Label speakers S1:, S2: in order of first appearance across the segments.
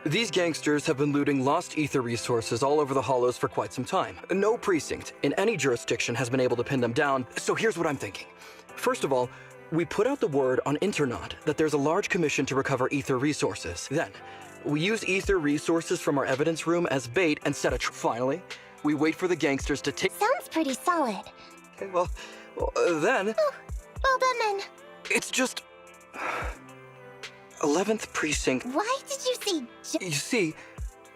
S1: These gangsters have been looting lost ether resources all over the Hollows for quite some time. No precinct in any jurisdiction has been able to pin them down, so here's what I'm thinking. First of all, we put out the word on Internod that there's a large commission to recover ether resources. Then, we use ether resources from our evidence room as bait and set a Finally, we wait for the gangsters to take—
S2: Sounds pretty solid.
S1: Okay, well, then—
S2: Oh, well done then.
S1: It's just— 11th Precinct—
S2: Why did you say
S1: You see,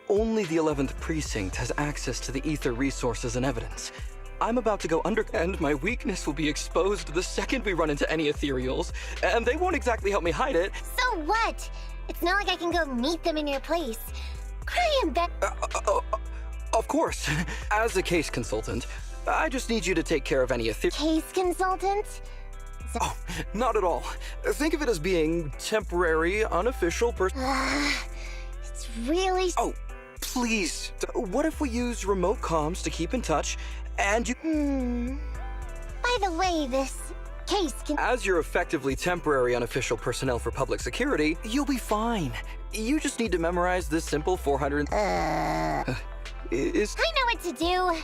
S1: only the 11th Precinct has access to the ether resources and evidence. I'm about to go under, and my weakness will be exposed the second we run into any ethereals, and they won't exactly help me hide it.
S2: So what? It's not like I can go meet them in your place. Cry and beg.
S1: Of course. As a case consultant, I just need you to take care of any
S2: Case consultant?
S1: Oh, not at all. Think of it as being temporary, unofficial
S2: It's really—
S1: Oh, please. What if we use remote comms to keep in touch, and you—
S2: By the way, this case can—
S1: As you're effectively temporary unofficial personnel for public security, you'll be fine. You just need to memorize this simple 400—
S2: I know what to do.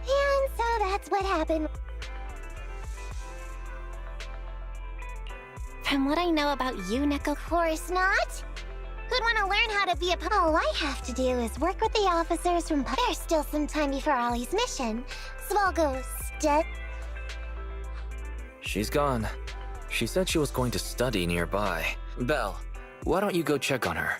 S2: And so that's what happened. From what I know about you, Neko— Of course not. Who'd want to learn how to be a— All I have to do is work with the officers from— There's still some time before Ollie's mission, so I'll go step—
S3: She's gone. She said she was going to study nearby. Belle, why don't you go check on her?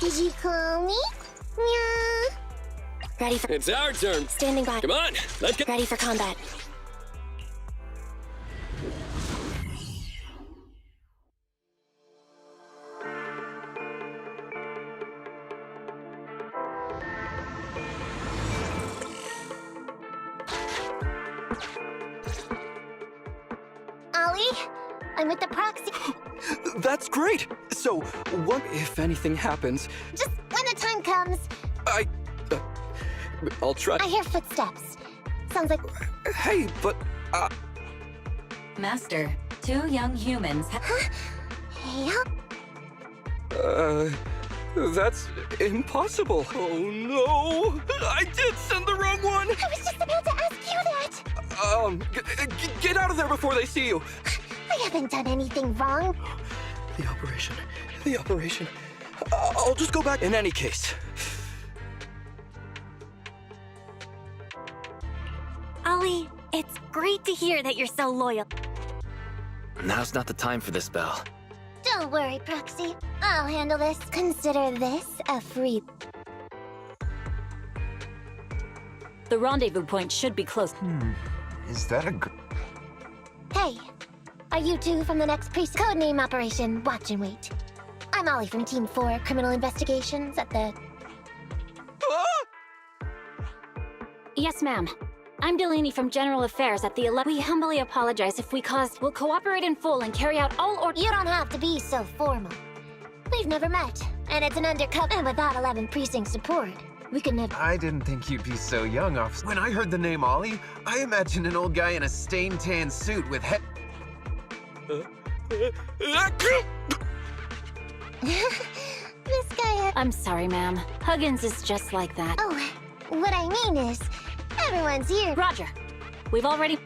S2: Did you call me? Yeah. Ready for—
S4: It's our turn.
S2: Standing by.
S4: Come on, let's get—
S2: Ready for combat. I'm with the proxy.
S1: That's great! So, what if anything happens?
S2: Just when the time comes.
S1: I'll try.
S2: I hear footsteps. Sounds like...
S1: Hey, but,
S4: Master, 2 young humans
S2: Hey,
S1: that's impossible. Oh no! I did send the wrong one!
S2: I was just about to ask you that!
S1: Get out of there before they see you!
S2: I haven't done anything wrong.
S1: The operation. I'll just go back in any case.
S4: Ollie, it's great to hear that you're so loyal.
S3: Now's not the time for this, Belle.
S2: Don't worry, Proxy. I'll handle this. Consider this a free...
S4: The rendezvous point should be close.
S5: Is that a
S2: Hey, are you two from the next precinct? Codename Operation Watch and Wait. I'm Ollie from Team 4 Criminal Investigations at the...
S4: Yes, ma'am. I'm Delaney from General Affairs at the We humbly apologize if we caused... We'll cooperate in full and carry out all orders.
S2: You don't have to be so formal. We've never met, and it's an undercover. And without 11 precinct support, we could never...
S5: I didn't think you'd be so young, officer. When I heard the name Ollie, I imagined an old guy in a stained tan suit with head...
S2: This guy...
S4: I'm sorry, ma'am. Huggins is just like that.
S2: Oh, what I mean is, everyone's here.
S4: Roger. We've already...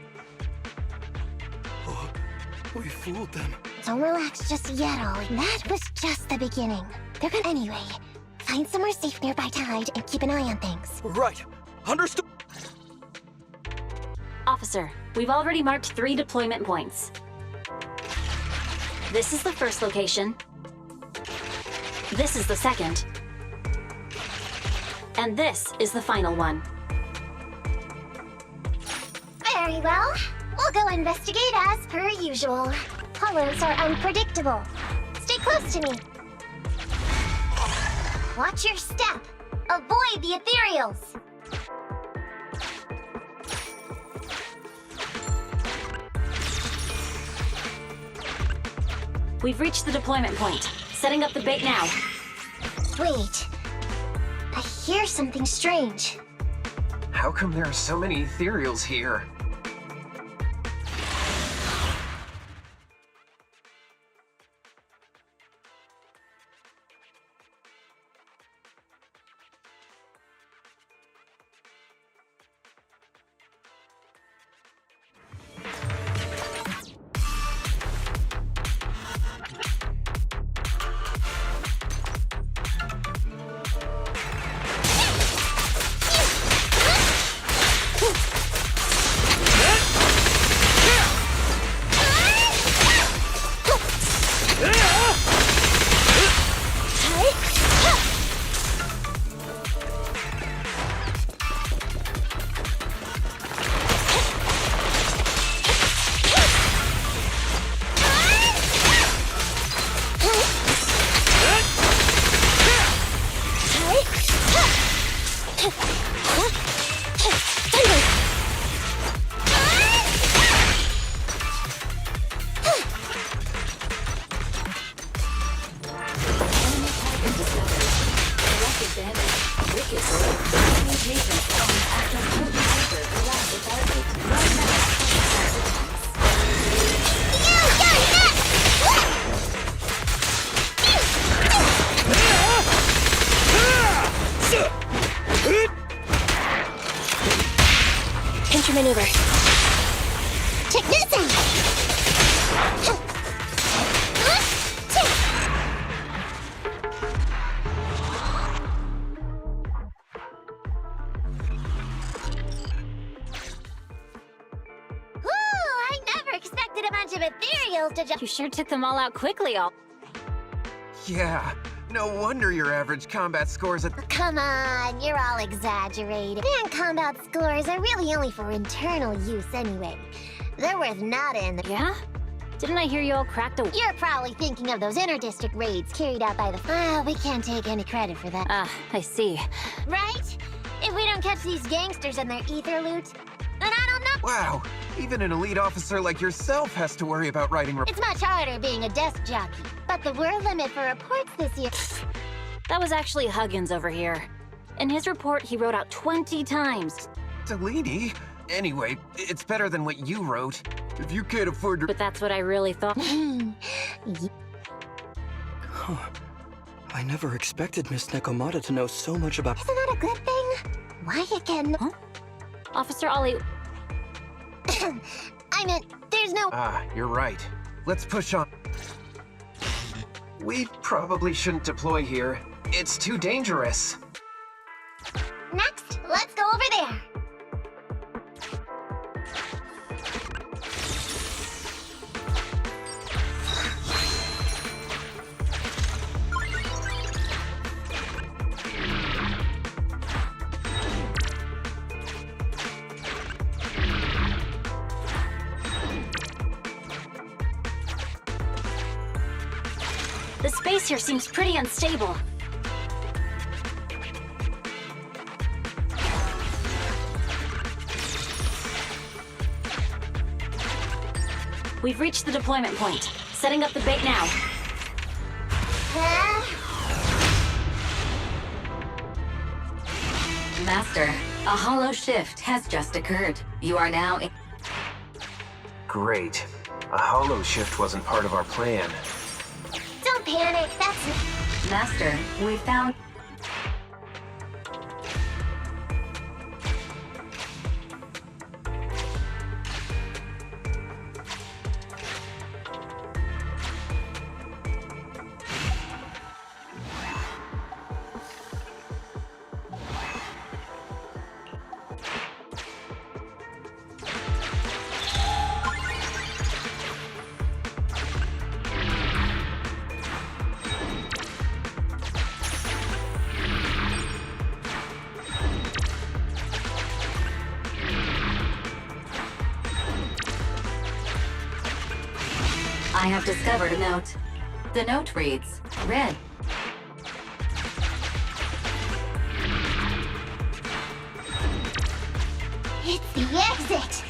S1: We fooled them.
S2: Don't relax just yet, Ollie. That was just the beginning. They're gonna... Anyway, find somewhere safe nearby to hide and keep an eye on things.
S1: Right. Understood.
S4: Officer, we've already marked 3 deployment points. This is the first location. This is the second. And this is the final one.
S2: Very well. We'll go investigate as per usual. Hollows are unpredictable. Stay close to me. Watch your step. Avoid the ethereals.
S4: We've reached the deployment point. Setting up the bait now.
S2: Wait. I hear something strange.
S5: How come there are so many ethereals here?
S2: Maneuver. Check this out! Woo! I never expected a bunch of ethereals to
S4: You sure took them all out quickly, all.
S5: Yeah, no wonder your average combat scores at...
S2: Come on, you're all exaggerating. And combat scores are really only for internal use anyway. They're worth nada in the...
S4: Yeah? Didn't I hear you all cracked a...
S2: You're probably thinking of those inter-district raids carried out by the... we can't take any credit for that.
S4: Ah, I see.
S2: Right? If we don't catch these gangsters and their ether loot, then I don't know...
S5: Wow, Even an elite officer like yourself has to worry about writing
S2: It's much harder being a desk jockey, but the word limit for reports this year...
S4: That was actually Huggins over here. In his report, he wrote out 20 times.
S5: Delaney? Anyway, it's better than what you wrote. If you can't afford to...
S4: But that's what I really thought.
S1: Huh. I never expected Miss Nekomata to know so much about...
S2: Isn't that a good thing? Why again?
S4: Huh? Officer Ollie...
S2: I meant, there's no...
S5: You're right. Let's push on. We probably shouldn't deploy here. It's too dangerous.
S2: Next, let's go over there.
S4: The space here seems pretty unstable. We've reached the deployment point. Setting up the bait now.
S6: Master, a hollow shift has just occurred. You are now in...
S5: Great. A hollow shift wasn't part of our plan.
S2: Don't panic, that's...
S6: Master, we found... I have discovered a note. The note reads, Red.
S2: It's the exit!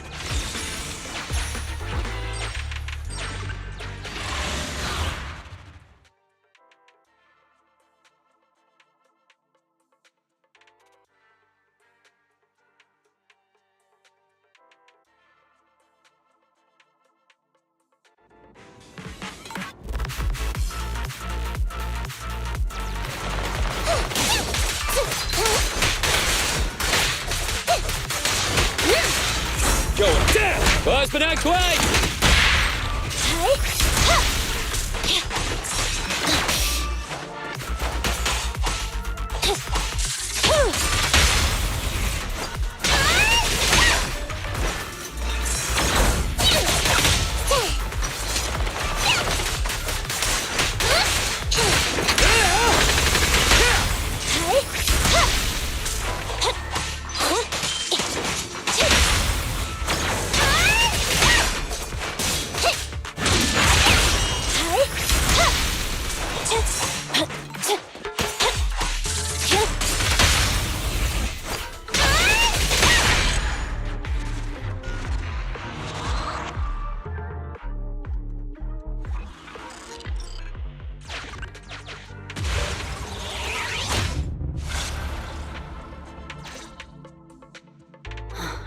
S7: Going down! First but not quite!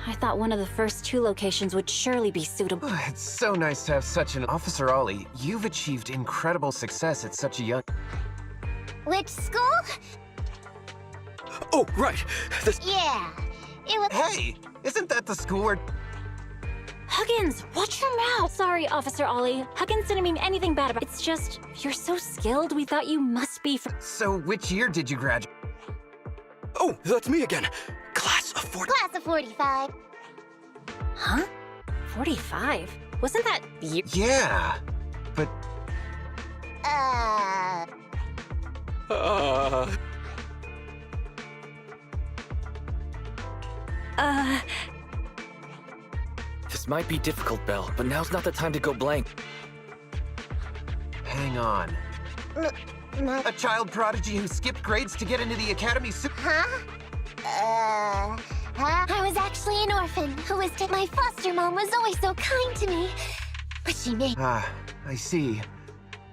S4: I thought one of the first two locations would surely be suitable.
S5: It's so nice to have such an... Officer Ollie, you've achieved incredible success at such a young...
S2: Which school?
S1: Oh, right! This...
S2: Yeah, it was...
S5: Hey! Isn't that the school where...
S4: Huggins, watch your mouth! Sorry, Officer Ollie. Huggins didn't mean anything bad about it. It's just, you're so skilled, we thought you must be from...
S5: So, which year did you graduate?
S1: Oh, that's me again! Class of 40...
S2: Class of 45.
S4: Huh? 45? Wasn't that you?
S5: Yeah, but...
S3: This might be difficult, Belle, but now's not the time to go blank.
S5: Hang on. A child prodigy who skipped grades to get into the academy
S2: Huh? I was actually only an orphan who was my foster mom was always so kind to me. But she made...
S5: Ah, I see.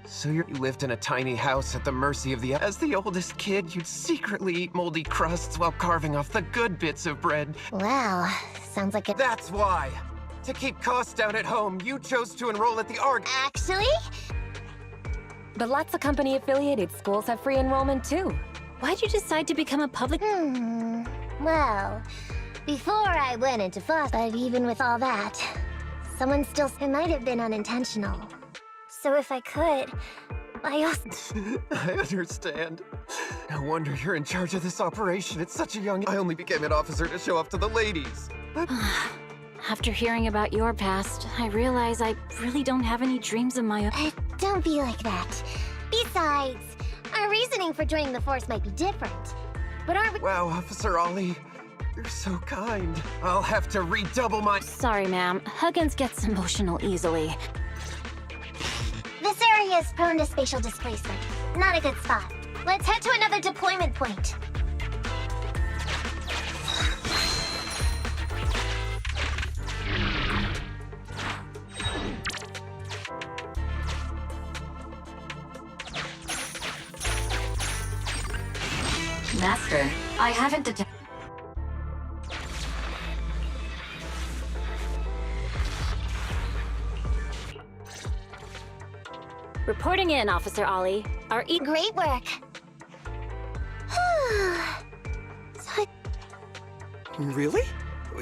S5: So you lived in a tiny house at the mercy of the... As the oldest kid, you'd secretly eat moldy crusts while carving off the good bits of bread.
S2: Wow, sounds like a...
S5: That's why! To keep costs down at home, you chose to enroll at the ARG...
S2: Actually?
S8: But lots of company-affiliated schools have free enrollment too.
S4: Why'd you decide to become a public...
S2: Well, before I went into foster, but even with all that, someone still... It might have been unintentional. So if I could, I also...
S5: I understand. No wonder you're in charge of this operation at such a young... I only became an officer to show off to the ladies.
S4: After hearing about your past, I realize I really don't have any dreams of my own.
S2: Don't be like that. Besides, our reasoning for joining the force might be different. But aren't we...
S5: Wow, Officer Ollie. You're so kind. I'll have to redouble my...
S4: Sorry, ma'am. Huggins gets emotional easily.
S2: This area is prone to spatial displacement. Not a good spot. Let's head to another deployment point.
S6: Master, I haven't detected...
S4: Reporting in, Officer Ollie. Our
S2: Great work. So
S1: Really?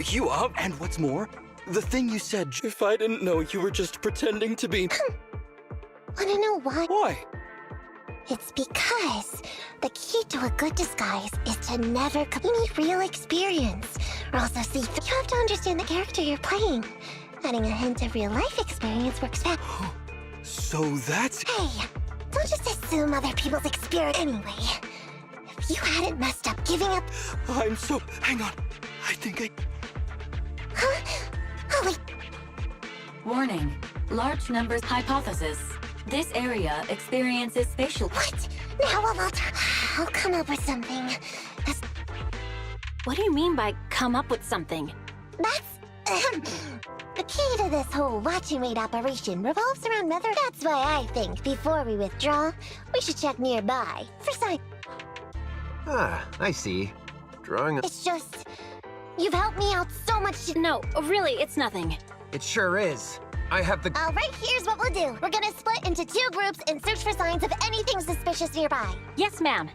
S1: You up? And what's more, the thing you said, if I didn't know you were just pretending to be...
S2: wanna know why?
S1: Why?
S2: It's because the key to a good disguise is to never You need real experience, or else they'll see... You have to understand the character you're playing. Adding a hint of real-life experience works best.
S1: So that's...
S2: Hey, don't just assume other people's experience anyway. If you hadn't messed up giving up...
S1: I'm so... Hang on. I think I...
S2: Huh? Oh, wait.
S6: Warning. Large numbers hypothesis. This area experiences spatial...
S2: What? Now I'll come up with something.
S4: What do you mean by come up with something?
S2: That's... The key to this whole watch and wait operation revolves around method. That's why I think before we withdraw, we should check nearby for sign.
S5: Ah, I see. Drawing...
S2: It's just... You've helped me out so much.
S4: No, really, it's nothing.
S5: It sure is. I have the...
S2: Alright, here's what we'll do. We're gonna split into 2 groups and search for signs of anything suspicious nearby.
S4: Yes, ma'am.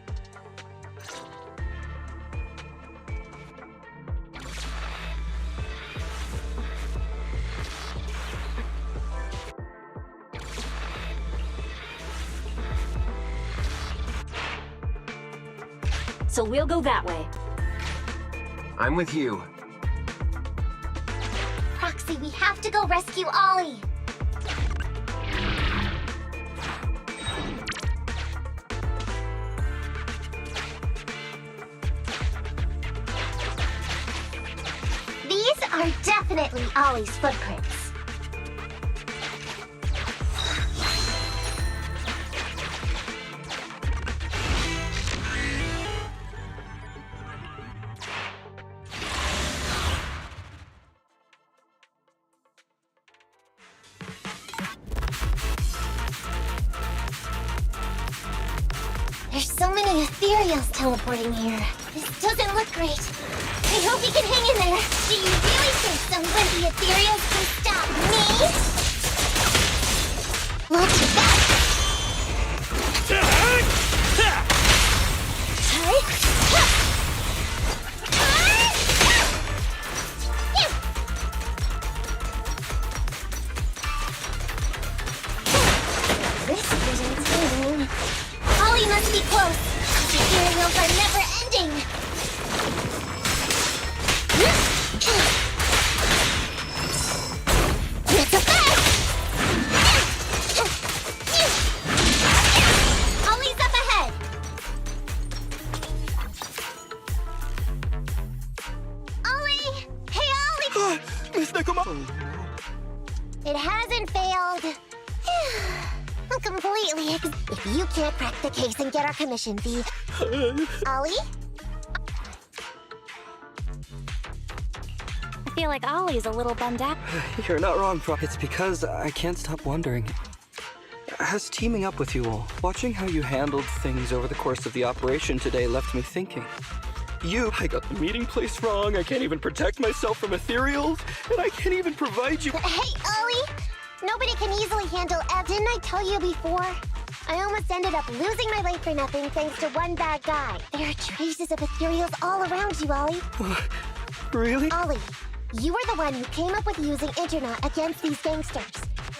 S4: So we'll go that way.
S5: I'm with you.
S2: Proxy, we have to go rescue Ollie. These are definitely Ollie's footprints. There's so many ethereals teleporting here. This doesn't look great. I hope you can hang in there. Do you really think some wimpy ethereals can stop me? Look at that! This is insane. Ollie must be close. The ethereals are never ending. Not so fast! Ollie's up ahead. Ollie! Hey, Ollie!
S1: Miss Nekomata!
S2: It hasn't failed. I'm completely If you can't crack the case and get our commission fee... Ollie?
S4: feel like Ollie's a little bummed out.
S1: You're not wrong, Frost. It's because I can't stop wondering. As teaming up with you all, watching how you handled things over the course of the operation today left me thinking. I got the meeting place wrong, I can't even protect myself from ethereals, and I can't even provide you—
S2: Hey, Ollie! Nobody can easily handle Didn't I tell you before? I almost ended up losing my life for nothing thanks to one bad guy. There are traces of ethereals all around you, Ollie.
S1: Really?
S2: Ollie, you were the one who came up with using Internet against these gangsters.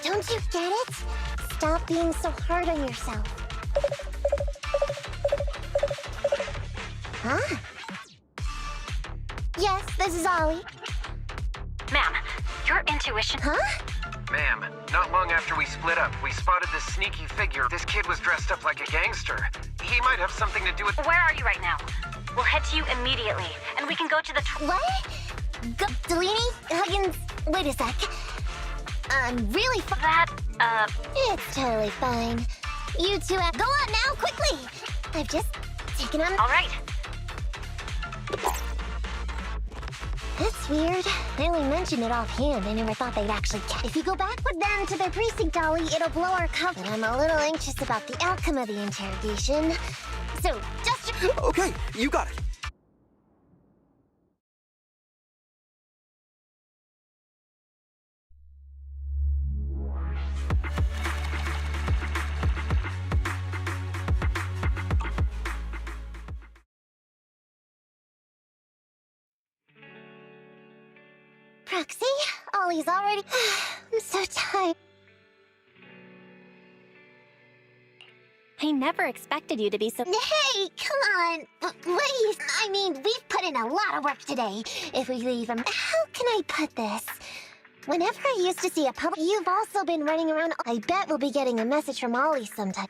S2: Don't you get it? Stop being so hard on yourself. Huh? Yes, this is Ollie.
S4: Ma'am, your intuition—
S2: Huh?
S5: Ma'am, not long after we split up, we spotted this sneaky figure. This kid was dressed up like a gangster. He might have something to do with—
S4: Where are you right now? We'll head to you immediately, and we can go to the—
S2: What? Delaney? Huggins? Wait a sec. I'm really It's totally fine. You two go on now, quickly! I've just taken on—
S4: All right.
S2: That's weird. I only mentioned it offhand. I never thought they'd actually catch. If you go back with them to their precinct, Ollie, it'll blow our cover. And I'm a little anxious about the outcome of the interrogation. So, just—
S1: Okay, you got it.
S2: Proxy? Ollie's already— I'm so tired.
S4: I never expected you to be so—
S2: Hey, come on! Please! I mean, we've put in a lot of work today. If we leave him— How can I put this? Whenever I used to see a public— You've also been running around— I bet we'll be getting a message from Ollie sometime.